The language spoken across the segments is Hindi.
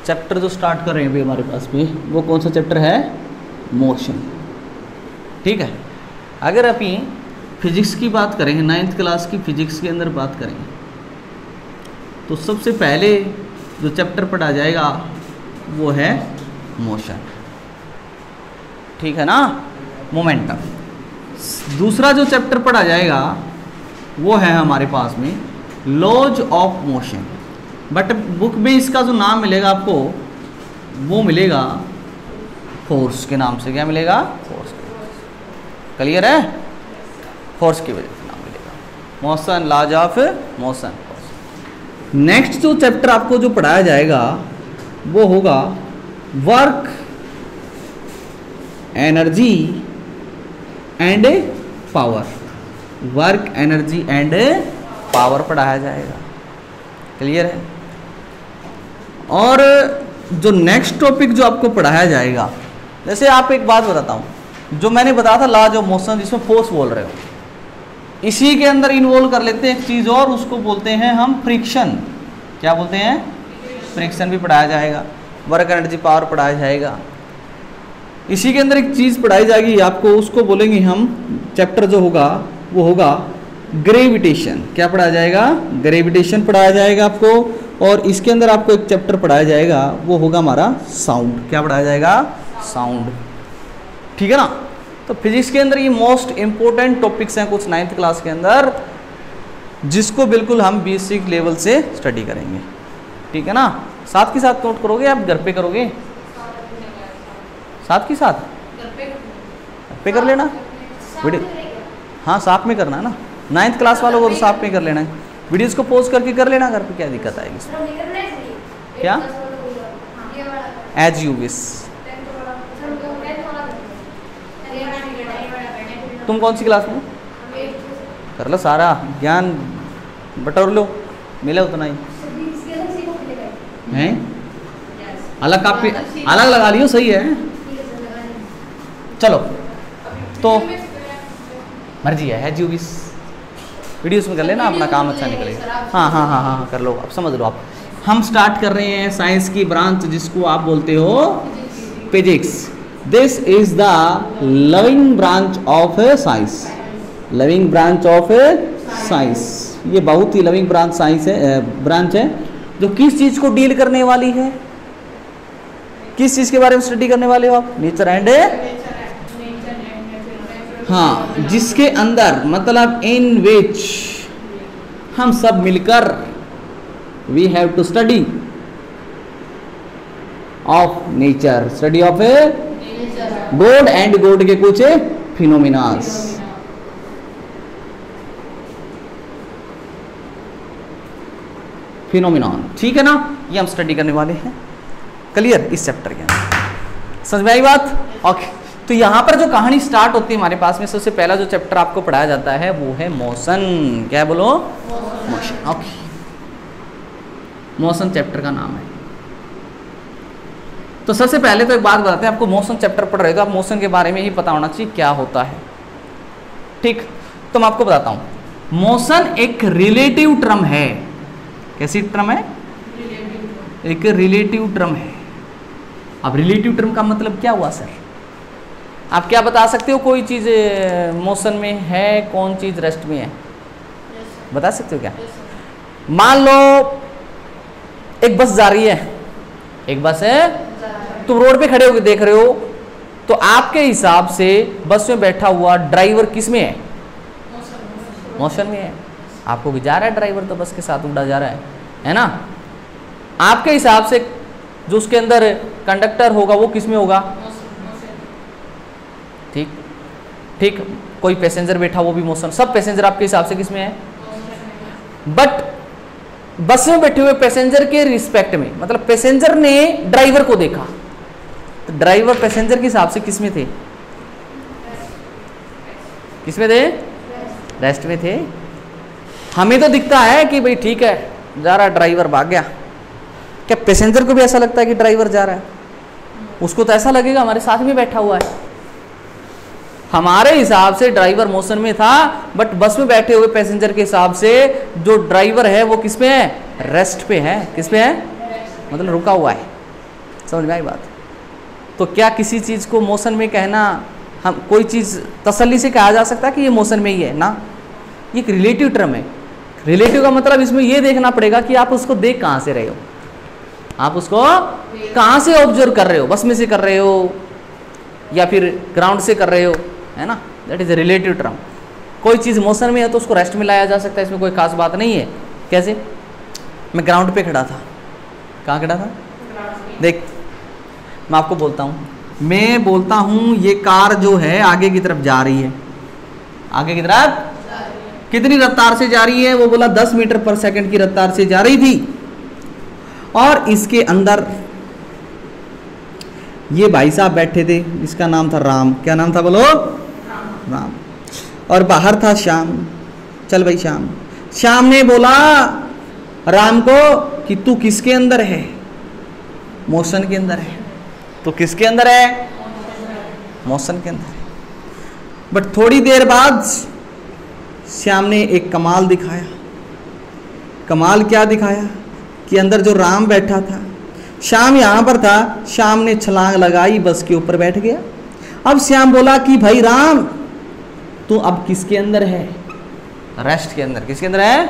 चैप्टर जो स्टार्ट कर रहे हैं अभी हमारे पास में, वो कौन सा चैप्टर है? मोशन। ठीक है, अगर अभी फिजिक्स की बात करें, 9th क्लास की फिजिक्स के अंदर बात करें, तो सबसे पहले जो चैप्टर पढ़ा जाएगा वो है मोशन। ठीक है ना, मोमेंटम। दूसरा जो चैप्टर पढ़ा जाएगा वो है हमारे पास में laws of motion, but book में इसका जो नाम मिलेगा आपको वो मिलेगा फोर्स के नाम से। क्या मिलेगा? फोर्स। क्लियर है? फोर्स की वजह से नाम मिलेगा motion, laws of motion. Next जो चैप्टर आपको जो पढ़ाया जाएगा वो होगा work, energy and power. Work, energy and power पढ़ाया जाएगा। क्लियर है? और जो नेक्स्ट टॉपिक जो आपको पढ़ाया जाएगा, जैसे आप एक बात बताता हूँ, जो मैंने बताया था लॉज ऑफ मोशन, जिसमें फोर्स बोल रहे हो, इसी के अंदर इन्वॉल्व कर लेते हैं एक चीज़ और, उसको बोलते हैं हम फ्रिक्शन। क्या बोलते हैं? फ्रिक्शन भी पढ़ाया जाएगा। वर्क, एनर्जी, पावर पढ़ाया जाएगा। इसी के अंदर एक चीज़ पढ़ाई जाएगी आपको, उसको बोलेंगे हम, चैप्टर जो होगा वो होगा ग्रेविटेशन। क्या पढ़ाया जाएगा? ग्रेविटेशन पढ़ाया जाएगा आपको। और इसके अंदर आपको एक चैप्टर पढ़ाया जाएगा वो होगा हमारा साउंड। क्या पढ़ाया जाएगा? साउंड। ठीक है ना? तो फिजिक्स के अंदर ये मोस्ट इंपॉर्टेंट टॉपिक्स हैं कुछ 9th क्लास के अंदर, जिसको बिल्कुल हम बेसिक लेवल से स्टडी करेंगे। ठीक है ना? साथ के साथ नोट करोगे, आप घर पे करोगे? साथ के साथ घर पे कर लेना वीडियो। हाँ, साथ में करना है ना। 9th क्लास वालों को तो साथ में कर लेना है। वीडियोस को पोज करके कर लेना घर पे, क्या दिक्कत आएगी इसमें? क्या? As you wish. तुम कौन सी क्लास में? कर लो, सारा ज्ञान बटोर लो, मिले उतना ही है। अलग कापी अलग लगा लियो, सही है। चलो, तो मर्जी है एज यू विश। वीडियोस में कर लेना, अपना काम अच्छा निकलेगा। हाँ हाँ हाँ हाँ, कर लो, अब समझ लो आप। हम स्टार्ट कर रहे हैं साइंस की ब्रांच, जिसको आप बोलते हो physics. This is the loving branch of science. Loving branch of science, ये बहुत ही लविंग ब्रांच साइंस है, ब्रांच है, जो किस चीज़ को डील करने वाली है? किस चीज़ के बारे में स्टडी करने वाले हो आप? नेचर एंड, हाँ, जिसके अंदर मतलब इन विच हम सब मिलकर we have to study of nature, study of God and God के कुछ फिनोमिनास। फिनोमिनॉन। ठीक है ना? ये हम स्टडी करने वाले हैं। क्लियर? इस चैप्टर के अंदर समझ में आई बात? ओके। तो यहाँ पर जो कहानी स्टार्ट होती है हमारे पास में, सबसे पहला जो चैप्टर आपको पढ़ाया जाता है वो है मोशन। क्या बोलो? मोशन। ओके, मोशन चैप्टर का नाम है। तो सबसे पहले तो एक बात बताते हैं आपको, मोशन चैप्टर पढ़ रहे हो तो आप मोशन के बारे में ही पता होना चाहिए क्या होता है। ठीक, तो मैं आपको बताता हूँ, मोशन एक रिलेटिव टर्म है। कैसी टर्म है? एक रिलेटिव टर्म है। अब रिलेटिव टर्म का मतलब क्या हुआ सर? आप क्या बता सकते हो कोई चीज़ मोशन में है, कौन चीज़ रेस्ट में है? बता सकते हो क्या? मान लो एक बस जा रही है, एक बस है, तुम रोड पे खड़े होकर देख रहे हो, तो आपके हिसाब से बस में बैठा हुआ ड्राइवर किस में है? मोशन में है। आपको भी जा रहा है ड्राइवर, तो बस के साथ उड़ा जा रहा है ना? आपके हिसाब से जो उसके अंदर कंडक्टर होगा वो किस में होगा? ठीक ठीक। कोई पैसेंजर बैठा, वो भी मोशन। सब पैसेंजर आपके हिसाब से किस में है? बट बस में बैठे हुए पैसेंजर के रिस्पेक्ट में, मतलब पैसेंजर ने ड्राइवर को देखा, तो ड्राइवर पैसेंजर के हिसाब से किस में थे? किस में थे? रेस्ट में थे। हमें तो दिखता है कि भाई ठीक है, जा रहा ड्राइवर, भाग गया। क्या पैसेंजर को भी ऐसा लगता है कि ड्राइवर जा रहा है? उसको तो ऐसा लगेगा हमारे साथ में बैठा हुआ है। हमारे हिसाब से ड्राइवर मोशन में था, बट बस में बैठे हुए पैसेंजर के हिसाब से जो ड्राइवर है वो किस पे है? रेस्ट पे है। किस पे है? मतलब रुका हुआ है। समझ में आई बात? तो क्या किसी चीज़ को मोशन में कहना, हम कोई चीज़ तसल्ली से कहा जा सकता है कि ये मोशन में ही है ना? ये एक रिलेटिव टर्म है। रिलेटिव का मतलब इसमें ये देखना पड़ेगा कि आप उसको देख कहाँ से रहे हो, आप उसको कहाँ से ऑब्जर्व कर रहे हो, बस में से कर रहे हो या फिर ग्राउंड से कर रहे हो, है ना? That is a relative term. कोई चीज़ मोशन में है तो उसको रेस्ट में लाया जा सकता है, इसमें कोई खास बात नहीं है। कैसे? मैं ग्राउंड पे खड़ा था, कहाँ खड़ा था? देख मैं आपको बोलता हूँ, मैं बोलता हूँ ये कार जो है आगे की तरफ जा रही है, आगे की तरफ कितनी रफ्तार से जा रही है? वो बोला 10 मीटर पर सेकंड की रफ्तार से जा रही थी। और इसके अंदर ये भाई साहब बैठे थे, इसका नाम था राम। क्या नाम था बोलो? राम। और बाहर था श्याम। चल भाई श्याम। श्याम ने बोला राम को कि तू किसके अंदर है? मोशन के अंदर है। तो किसके अंदर है? मोशन के अंदर है। बट थोड़ी देर बाद श्याम ने एक कमाल दिखाया। कमाल क्या दिखाया? कि अंदर जो राम बैठा था, श्याम यहाँ पर था, श्याम ने छलांग लगाई, बस के ऊपर बैठ गया। अब श्याम बोला कि भाई राम तू अब किसके अंदर है? रेस्ट के अंदर। किसके अंदर है?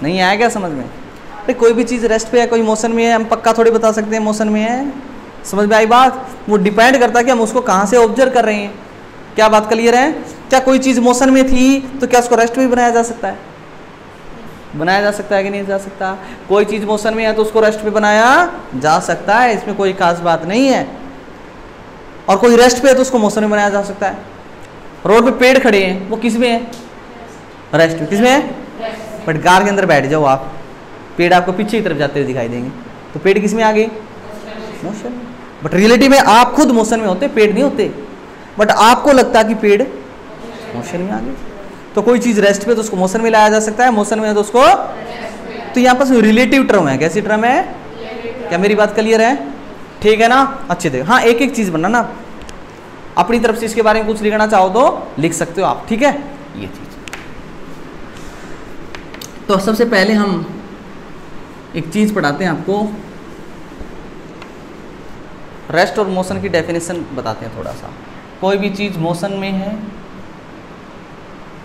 नहीं आया क्या समझ में? अरे कोई भी चीज़ रेस्ट पे है, कोई मोशन में है, हम पक्का थोड़ी बता सकते हैं मोशन में है। समझ में आई बात? वो डिपेंड करता है कि हम उसको कहाँ से ऑब्जर्व कर रहे हैं। क्या बात क्लियर है? क्या कोई चीज़ मोशन में थी तो क्या उसको रेस्ट में भी बनाया जा सकता है? बनाया जा सकता है कि नहीं जा सकता? कोई चीज़ मोशन में है तो उसको रेस्ट पे बनाया जा सकता है, इसमें कोई खास बात नहीं है। और कोई रेस्ट पे है तो उसको मोशन में बनाया जा सकता है। रोड पे पेड़ खड़े हैं, वो किस में है? रेस्ट में। किस में है? बट कार के अंदर बैठ जाओ आप, पेड़ आपको पीछे की तरफ जाते हुए दिखाई देंगे, तो पेड़ किस में आ गए? मोशन। बट रियलिटी में आप खुद मोशन में होते, पेड़ नहीं होते, बट आपको लगता है कि पेड़ मोशन में आ गए। तो कोई चीज़ रेस्ट पे तो उसको मोशन में लाया जा सकता है, मोशन में है तो उसको। तो यहाँ पर रिलेटिव टर्म है। कैसी टर्म है? क्या मेरी बात क्लियर है? ठीक है ना? अच्छे थे। हाँ, एक एक चीज़ बनना ना, अपनी तरफ से इसके बारे में कुछ लिखना चाहो तो लिख सकते हो आप। ठीक है? ये चीज़। तो सबसे पहले हम एक चीज़ पढ़ाते हैं आपको, रेस्ट और मोशन की डेफिनेशन बताते हैं थोड़ा सा। कोई भी चीज़ मोशन में है,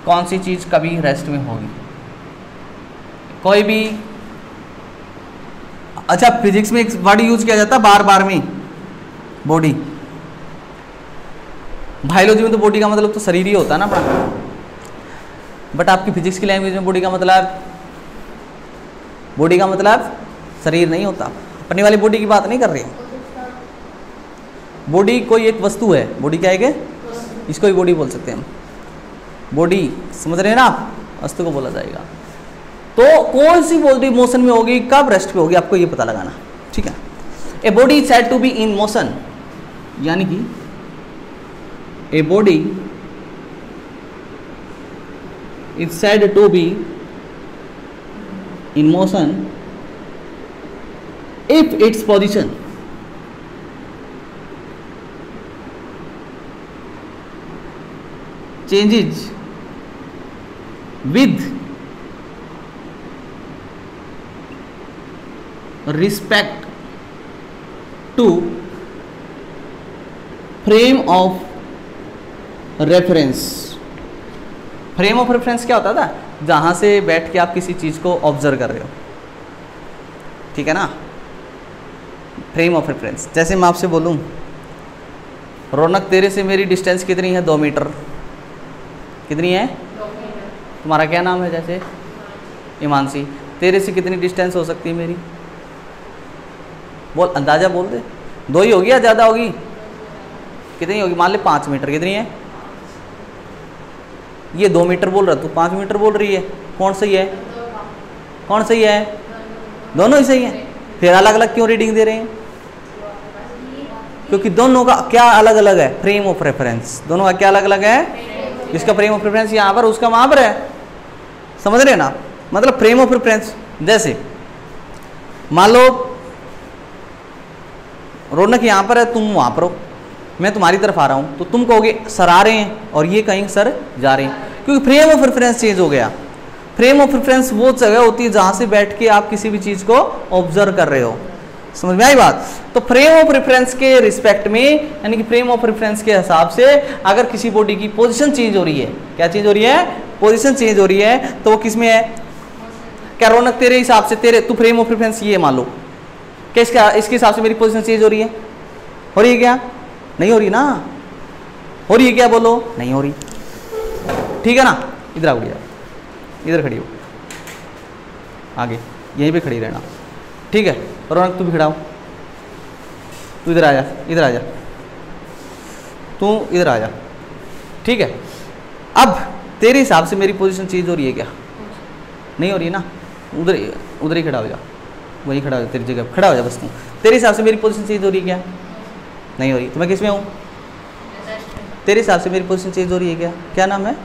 कौन सी चीज़ कभी रेस्ट में होगी? कोई भी, अच्छा फिजिक्स में एक वर्ड यूज किया जाता है बार बार में, बॉडी। बायोलॉजी में तो बॉडी का मतलब तो शरीर ही होता है ना अपना, बट आपकी फिजिक्स की लैंग्वेज में बॉडी का मतलब शरीर नहीं होता। अपने वाली बॉडी की बात नहीं कर रहे। बॉडी कोई एक वस्तु है। बॉडी क्या है? इसको ही बॉडी बोल सकते हैं हम। बॉडी समझ रहे हैं ना आप? वस्तु को बोला जाएगा। तो कौन सी बॉडी मोशन में होगी, कब रेस्ट पे होगी, आपको ये पता लगाना। ठीक है? A body is said to be in motion, यानी कि a body is said to be in motion if its position changes with respect to frame of reference। Frame of reference क्या होता था? जहां से बैठ के आप किसी चीज को ऑब्जर्व कर रहे हो। ठीक है ना? Frame of reference. जैसे मैं आपसे बोलूं रौनक तेरे से मेरी डिस्टेंस कितनी है? 2 मीटर। कितनी है? 2 मीटर। तुम्हारा क्या नाम है? जैसे हिमांशी। तेरे से कितनी डिस्टेंस हो सकती है मेरी? बोल, अंदाजा बोल दे। 2 ही होगी या ज़्यादा होगी? कितनी होगी? मान ले 5 मीटर। कितनी है? ये 2 मीटर बोल रहा, तू 5 मीटर बोल रही है। कौन सही है? कौन सही है? दोनों ही सही है। फिर अलग अलग क्यों रीडिंग दे रहे हैं? क्योंकि दोनों का क्या अलग अलग है? Frame of reference. दोनों का क्या अलग अलग है? इसका फ्रेम ऑफ रेफरेंस यहाँ पर, उसका वहाँ पर है। समझ रहे हैं ना? मतलब फ्रेम ऑफ रेफरेंस, जैसे मान लो रौनक यहाँ पर है, तुम वहाँ पर हो, मैं तुम्हारी तरफ आ रहा हूँ, तो तुम कहोगे सर आ रहे हैं और ये कहीं सर जा रहे हैं, क्योंकि फ्रेम ऑफ रेफरेंस चेंज हो गया। फ्रेम ऑफ रेफरेंस वो जगह होती है जहाँ से बैठ के आप किसी भी चीज़ को ऑब्जर्व कर रहे हो। समझ में आई बात? तो फ्रेम ऑफ रेफरेंस के रिस्पेक्ट में, यानी कि फ्रेम ऑफ रेफरेंस के हिसाब से अगर किसी बॉडी की पोजीशन चेंज हो रही है, क्या चेंज हो रही है? पोजीशन चेंज हो रही है, तो वो किस में है? क्या रौनक तेरे हिसाब से, तेरे तू फ्रेम ऑफ रेफरेंस ये मान लो कि इसके हिसाब से मेरी पोजीशन चेंज हो रही है? हो रही है क्या? नहीं हो रही ना? हो रही है क्या? बोलो नहीं हो रही। ठीक है ना? इधर आओ, इधर खड़ी हो, आगे यहीं पे खड़ी रहना। ठीक है, रौनक तू भी खड़ा हो, तू इधर आ जा, इधर आ जा, तू इधर आ जा। ठीक है, अब तेरे हिसाब से मेरी पोजीशन चेंज हो रही है क्या? नहीं हो रही है ना? उधर उधर ही खड़ा हो जा, वही खड़ा हो जा, तेरी जगह खड़ा हो जा बस तू। तेरे हिसाब से मेरी पोजीशन चेंज हो रही है क्या? नहीं हो रही। तो मैं किस में हूँ? तेरे हिसाब से मेरी पोजीशन चेंज हो रही है क्या? क्या नाम है?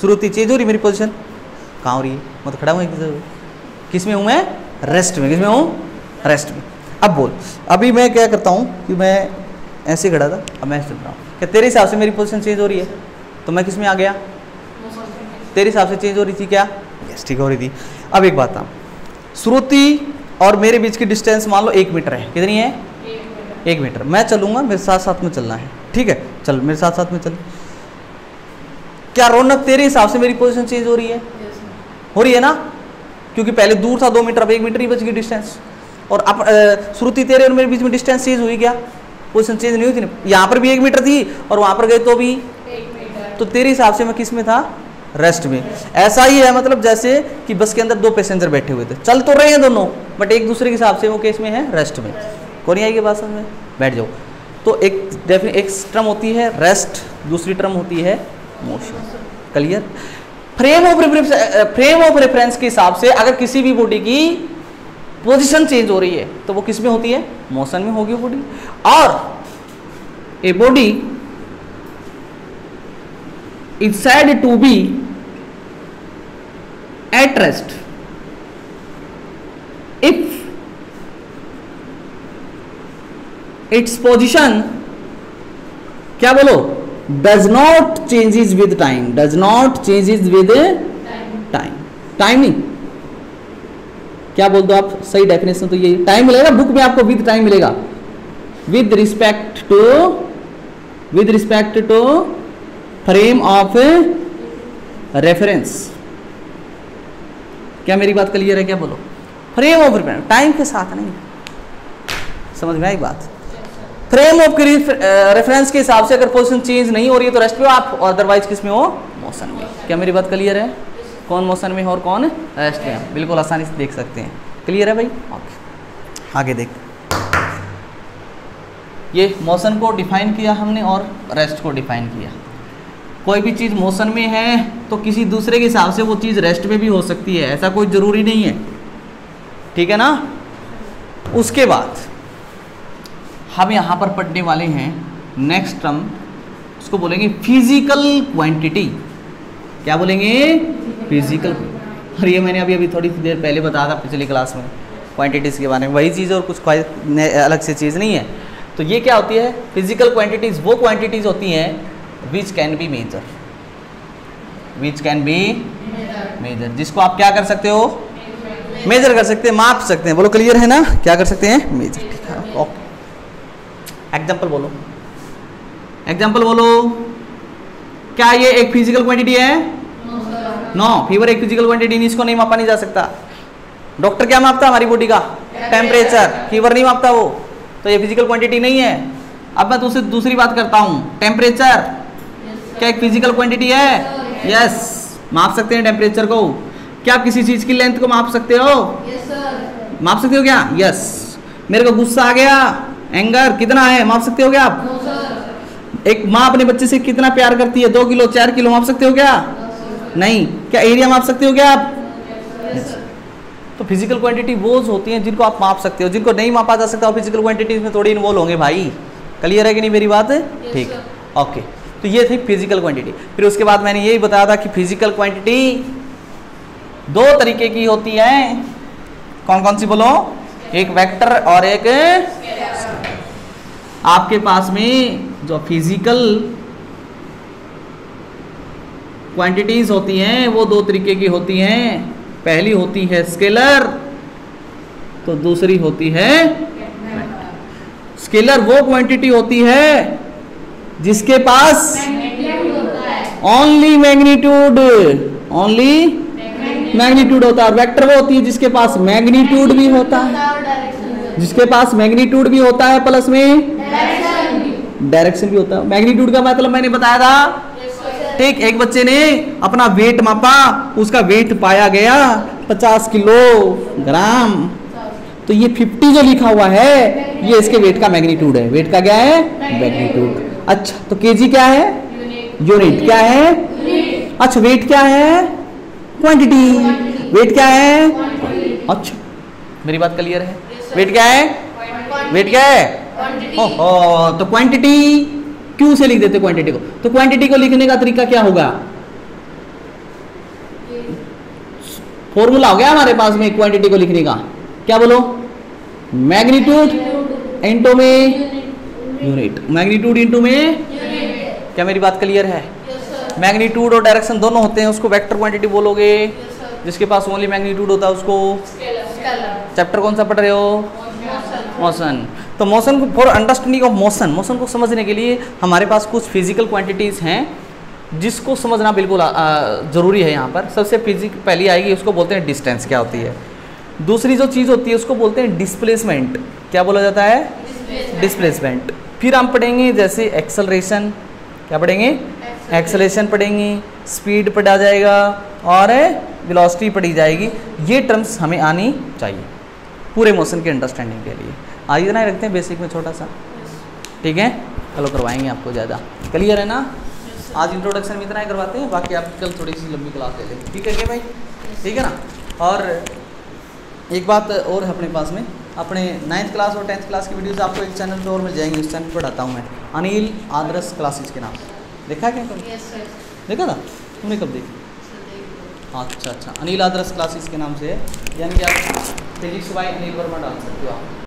श्रुति। चेंज हो रही मेरी पोजीशन? कहाँ हो रही है? मैं तो खड़ा हूँ, किस में हूँ मैं? रेस्ट में। किस में हूँ? रेस्ट में। अब बोल, अभी मैं क्या करता हूँ कि मैं ऐसे खड़ा था, अब मैं चल रहा हूँ। क्या तेरे हिसाब से मेरी पोजीशन चेंज हो रही है? तो मैं किस में आ गया? तेरे हिसाब से चेंज हो रही थी क्या? यस, ठीक हो रही थी। अब एक बात था, श्रुति और मेरे बीच की डिस्टेंस मान लो 1 मीटर है। कितनी है? 1 मीटर। मैं चलूंगा, मेरे साथ साथ में चलना है। ठीक है, चल मेरे साथ साथ में चल। क्या रौनक तेरे हिसाब से मेरी पोजीशन चेंज हो रही है? हो रही है ना? क्योंकि पहले दूर था 2 मीटर, अब 1 मीटर ही बच गई डिस्टेंस। और अब श्रुति तेरे और मेरे बीच में डिस्टेंस चेंज हुई क्या? पोजीशन चेंज नहीं हुई थी ना? यहाँ पर भी 1 मीटर थी और वहां पर गए तो भी 1 मीटर। तो तेरे हिसाब से मैं किस में था? रेस्ट में। ऐसा ही है, मतलब जैसे कि बस के अंदर 2 पैसेंजर बैठे हुए थे, चल तो रहे हैं दोनों, बट एक दूसरे के हिसाब से वो केस में है? रेस्ट में। कौन नहीं आएगी बात समझ में? बैठ जाओ। तो एक टर्म होती है रेस्ट, दूसरी टर्म होती है motion. Clear? Frame of reference के हिसाब से अगर किसी भी बॉडी की पोजीशन चेंज हो रही है तो वो किस में होती है? मोशन में होगी बॉडी। और a body is said to be at rest if its position, क्या बोलो? Does not changes with time. Does not changes with time. Timing क्या बोल दो आप? सही डेफिनेशन तो ये टाइम मिलेगा, बुक में आपको विद टाइम मिलेगा। With respect to frame of reference. क्या मेरी बात क्लियर है? क्या बोलो? फ्रेम ऑफ रेफरेंस, टाइम के साथ नहीं। समझ में आई बात? फ्रेम ऑफ रेफरेंस के हिसाब से अगर पोजीशन चेंज नहीं हो रही है तो रेस्ट पे हो आप, अदरवाइज किस में हो? मोशन में। क्या मेरी बात क्लियर है? कौन मोशन में है और कौन रेस्ट में? बिल्कुल आसानी से देख सकते हैं। क्लियर है भाई? ओके, आगे देख। ये मोशन को डिफाइन किया हमने और रेस्ट को डिफाइन किया। कोई भी चीज़ मोशन में है तो किसी दूसरे के हिसाब से वो चीज़ रेस्ट में भी हो सकती है, ऐसा कोई ज़रूरी नहीं है। ठीक है ना? उसके बाद हम यहाँ पर पढ़ने वाले हैं नेक्स्ट टर्म, उसको बोलेंगे फिजिकल क्वांटिटी। क्या बोलेंगे? फिजिकल। और ये मैंने अभी थोड़ी देर पहले बताया था पिछली क्लास में क्वांटिटीज़ के बारे में, वही चीज़ और कुछ अलग से चीज़ नहीं है। तो ये क्या होती है? फिजिकल क्वांटिटीज़ वो क्वांटिटीज़ होती हैं which can be measure. Which can be measure, जिसको आप क्या कर सकते हो? मेजर कर सकते हैं, माप सकते हैं। बोलो क्लियर है ना? क्या कर सकते हैं? मेजर। ठीक है, ओके। एग्जाम्पल बोलो, एग्जाम्पल बोलो। क्या ये एक फिजिकल क्वांटिटी है? नो, फीवर एक फिजिकल क्वांटिटी नहीं, इसको नहीं मापा नहीं जा सकता। डॉक्टर क्या मापता है हमारी बॉडी का? टेम्परेचर। फीवर नहीं मापता वो, तो ये फिजिकल क्वांटिटी नहीं है। अब मैं तुमसे दूसरी बात करता हूँ, टेम्परेचर क्या एक फिजिकल क्वांटिटी है? यस, माप सकते हैं टेम्परेचर को। क्या आप किसी चीज की लेंथ को माप सकते हो? माप सकते हो क्या? यस। मेरे को गुस्सा आ गया, एंगर कितना है, माप सकते हो क्या आप? एक माँ अपने बच्चे से कितना प्यार करती है? 2 किलो 4 किलो, माप सकते हो क्या? नहीं। क्या एरिया माप सकते हो क्या आप? तो फिजिकल क्वांटिटी वो होती हैं जिनको आप माप सकते हो, जिनको नहीं मापा जा सकता वो फिजिकल क्वांटिटीज में थोड़ी इन्वॉल्व होंगे भाई। क्लियर है कि नहीं मेरी बात? ठीक, ओके। तो ये थी फिजिकल क्वांटिटी। फिर उसके बाद मैंने यही बताया था कि फिजिकल क्वांटिटी 2 तरीके की होती है। कौन कौन सी बोलो? एक वेक्टर और एक आपके पास में जो फिजिकल क्वांटिटीज होती हैं वो 2 तरीके की होती हैं। पहली होती है स्केलर तो दूसरी होती है स्केलर वो क्वांटिटी होती है जिसके पास ओनली मैग्नीट्यूड होता है, और वेक्टर वो होती है जिसके पास मैग्नीट्यूड भी होता है, प्लस में डायरेक्शन भी होता है। मैग्नीट्यूड का मतलब मैंने बताया था, ठीक। एक बच्चे ने अपना वेट मापा, उसका वेट पाया गया 50 किलोग्राम, तो ये 50 जो लिखा हुआ है ये इसके वेट का मैग्नीट्यूड है। वेट का क्या है? मैग्नीट्यूड। अच्छा, तो केजी क्या है? यूनिट। क्या है? अच्छा, वेट क्या है? क्वांटिटी। वेट क्या है? अच्छा, मेरी बात क्लियर है? वेट क्या है? वेट क्या है? ओहो, तो क्वांटिटी क्यू से लिख देते क्वांटिटी को। तो क्वांटिटी को लिखने का तरीका क्या होगा? फॉर्मूला हो गया हमारे पास में क्वांटिटी को लिखने का, क्या बोलो? मैग्नीट्यूड इंटू में यूनिट। मैग्नीट्यूड इंटू में, क्या मेरी बात क्लियर है? मैग्नीट्यूड और डायरेक्शन दोनों होते हैं, उसको वेक्टर क्वांटिटी बोलोगे। जिसके पास ओनली मैग्नीट्यूड होता है उसको चैप्टर कौन सा पढ़ रहे हो? मोशन। तो मोशन को, फॉर अंडरस्टैंडिंग ऑफ मोशन को समझने के लिए हमारे पास कुछ फिजिकल क्वांटिटीज हैं जिसको समझना बिल्कुल ज़रूरी है। यहाँ पर सबसे पहली आएगी, उसको बोलते हैं डिस्टेंस। क्या होती है? दूसरी जो चीज़ होती है उसको बोलते हैं डिस्प्लेसमेंट। क्या बोला जाता है? डिस्प्लेसमेंट। फिर हम पढ़ेंगे जैसे एक्सेलरेशन। क्या पढ़ेंगे? एक्सेलरेशन पढ़ेंगे, स्पीड पढ़ा जाएगा और वेलोसिटी पढ़ी जाएगी। ये टर्म्स हमें आनी चाहिए पूरे मोशन के अंडरस्टैंडिंग के लिए। आज इतना ही रखते हैं बेसिक में छोटा सा, ठीक है? कल करवाएंगे आपको ज़्यादा। क्लियर है ना? आज इंट्रोडक्शन में इतना ही करवाते हैं, बाकी आप कल थोड़ी सी लंबी क्लास ले लें, ठीक है क्या भाई? ठीक है ना? और एक बात और है अपने पास में, अपने 9th क्लास और 10th क्लास की वीडियोस आपको एक चैनल पे और मिल जाएंगे। उस चैनल पर पढ़ाता हूँ मैं, अनिल आदर्श क्लासेज के नाम से। देखा है क्या कभी? देखा था तुमने? कब देखी? अच्छा, अनिल आदर्श क्लासेज के नाम से है, यानी कि आप फिजिक्स बाय अनिल वर्मा डाल सकते हो आप।